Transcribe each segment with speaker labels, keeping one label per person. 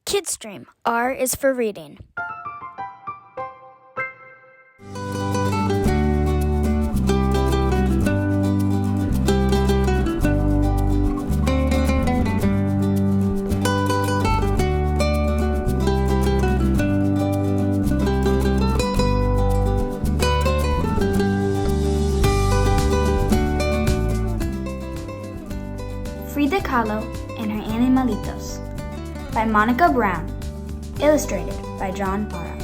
Speaker 1: Kids Stream. R is for reading. Frida Kahlo and her Animalitos by Monica Brown, illustrated by John Parra.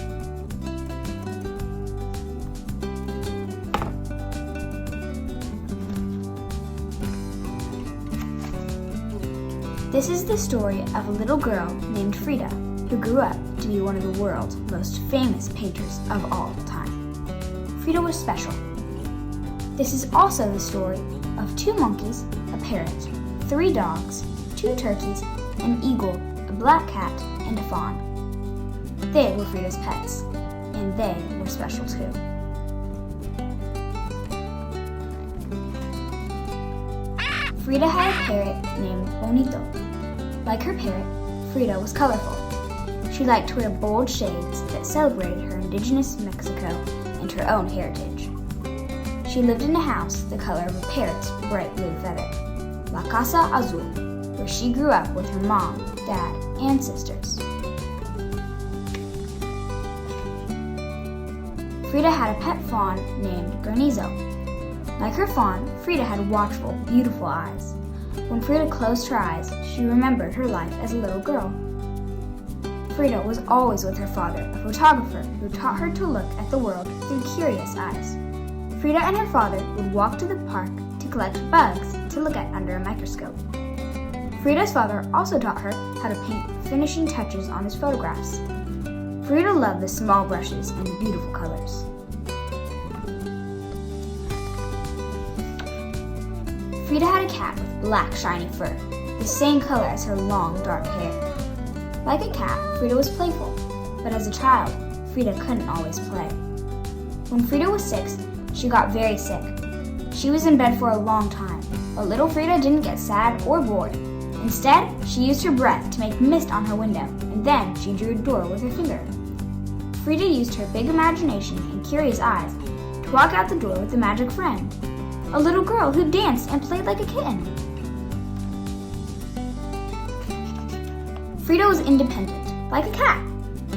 Speaker 1: This is the story of a little girl named Frida who grew up to be one of the world's most famous painters of all time. Frida was special. This is also the story of 2 monkeys, a parrot, 3 dogs, 2 turkeys, an eagle, a black cat, and a fawn. They were Frida's pets, and they were special too. Frida had a parrot named Bonito. Like her parrot, Frida was colorful. She liked to wear bold shades that celebrated her indigenous Mexico and her own heritage. She lived in a house the color of a parrot's bright blue feather, La Casa Azul, where she grew up with her mom, dad, and sisters. Frida had a pet fawn named Granizo. Like her fawn, Frida had watchful, beautiful eyes. When Frida closed her eyes, she remembered her life as a little girl. Frida was always with her father, a photographer who taught her to look at the world through curious eyes. Frida and her father would walk to the park to collect bugs to look at under a microscope. Frida's father also taught her how to paint finishing touches on his photographs. Frida loved the small brushes and the beautiful colors. Frida had a cat with black shiny fur, the same color as her long dark hair. Like a cat, Frida was playful, but as a child, Frida couldn't always play. When Frida was 6, she got very sick. She was in bed for a long time, but little Frida didn't get sad or bored. Instead, she used her breath to make mist on her window, and then she drew a door with her finger. Frida used her big imagination and curious eyes to walk out the door with a magic friend, a little girl who danced and played like a kitten. Frida was independent, like a cat.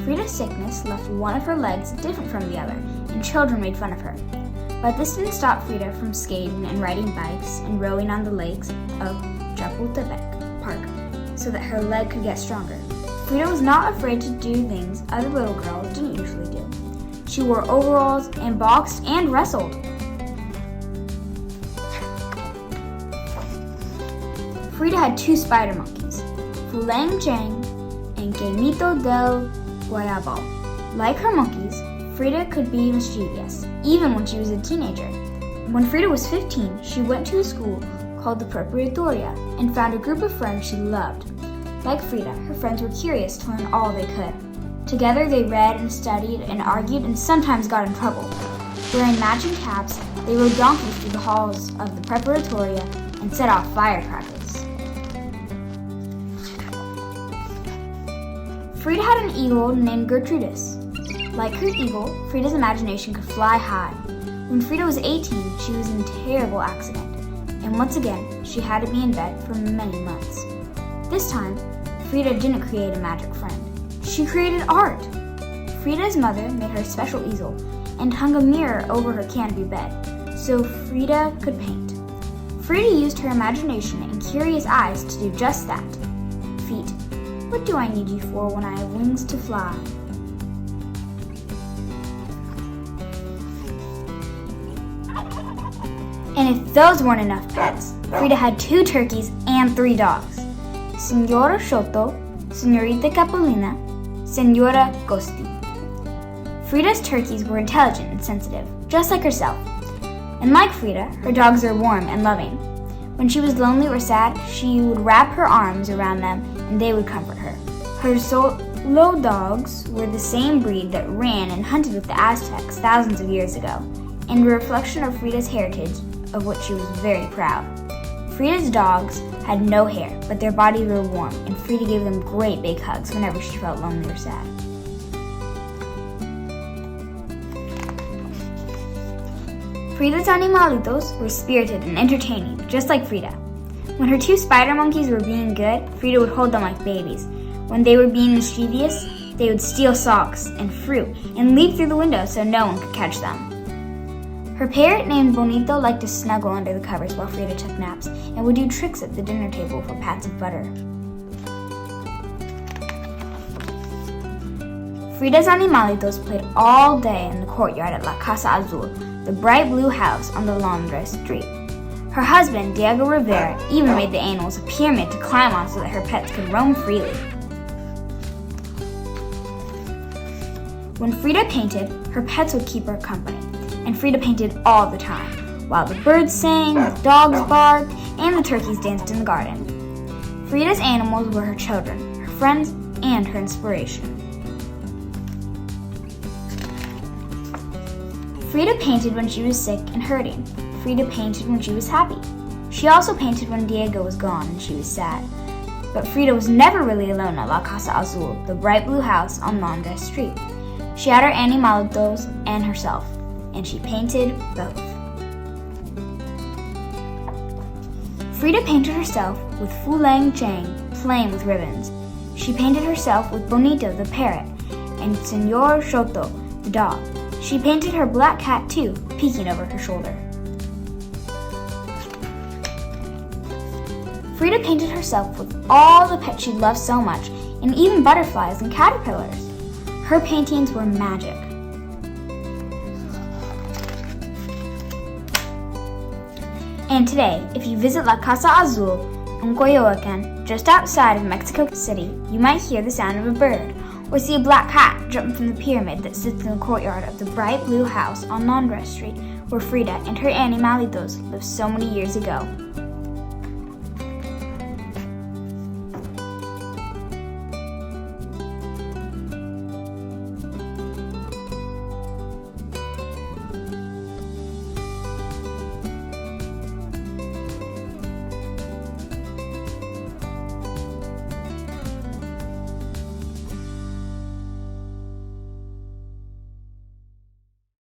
Speaker 1: Frida's sickness left one of her legs different from the other, and children made fun of her. But this didn't stop Frida from skating and riding bikes and rowing on the lakes of Chapultepec Park so that her leg could get stronger. Frida was not afraid to do things other little girls didn't usually do. She wore overalls and boxed and wrestled. Frida had 2 spider monkeys, Fulang Chang and Quemito del Guayabal. Like her monkeys, Frida could be mischievous, even when she was a teenager. When Frida was 15, she went to a school called the Preparatoria and found a group of friends she loved. Like Frida, her friends were curious to learn all they could. Together they read and studied and argued and sometimes got in trouble. Wearing matching caps, they rode donkeys through the halls of the Preparatoria and set off firecrackers. Frida had an eagle named Gertrudis. Like her eagle, Frida's imagination could fly high. When Frida was 18, she was in a terrible accident, and once again, she had to be in bed for many months. This time, Frida didn't create a magic friend. She created art. Frida's mother made her a special easel and hung a mirror over her canopy bed so Frida could paint. Frida used her imagination and curious eyes to do just that. Feet, what do I need you for when I have wings to fly? And if those weren't enough pets, Frida had 2 turkeys and 3 dogs. Senora Shoto, Senorita Capolina, Senora Costi. Frida's turkeys were intelligent and sensitive, just like herself. And like Frida, her dogs are warm and loving. When she was lonely or sad, she would wrap her arms around them and they would comfort her. Her solo dogs were the same breed that ran and hunted with the Aztecs thousands of years ago, and a reflection of Frida's heritage, of which she was very proud. Frida's dogs had no hair, but their bodies were warm, and Frida gave them great big hugs whenever she felt lonely or sad. Frida's Animalitos were spirited and entertaining, just like Frida. When her two spider monkeys were being good, Frida would hold them like babies. When they were being mischievous, they would steal socks and fruit and leap through the window so no one could catch them. Her parrot named Bonito liked to snuggle under the covers while Frida took naps and would do tricks at the dinner table for pats of butter. Frida's Animalitos played all day in the courtyard at La Casa Azul, the bright blue house on the Londres street. Her husband, Diego Rivera, even made the animals a pyramid to climb on so that her pets could roam freely. When Frida painted, her pets would keep her company, and Frida painted all the time, while the birds sang, the dogs barked, and the turkeys danced in the garden. Frida's animals were her children, her friends, and her inspiration. Frida painted when she was sick and hurting. Frida painted when she was happy. She also painted when Diego was gone and she was sad. But Frida was never really alone at La Casa Azul, the bright blue house on Londres Street. She had her Animalitos and herself, and she painted both. Frida painted herself with Fu Lang Chang playing with ribbons. She painted herself with Bonito the parrot and Senor Shoto the dog. She painted her black cat too, peeking over her shoulder. Frida painted herself with all the pets she loved so much, and even butterflies and caterpillars. Her paintings were magic. And today, if you visit La Casa Azul in Coyoacán, just outside of Mexico City, you might hear the sound of a bird, or see a black cat jump from the pyramid that sits in the courtyard of the bright blue house on Londres Street, where Frida and her Animalitos lived so many years ago.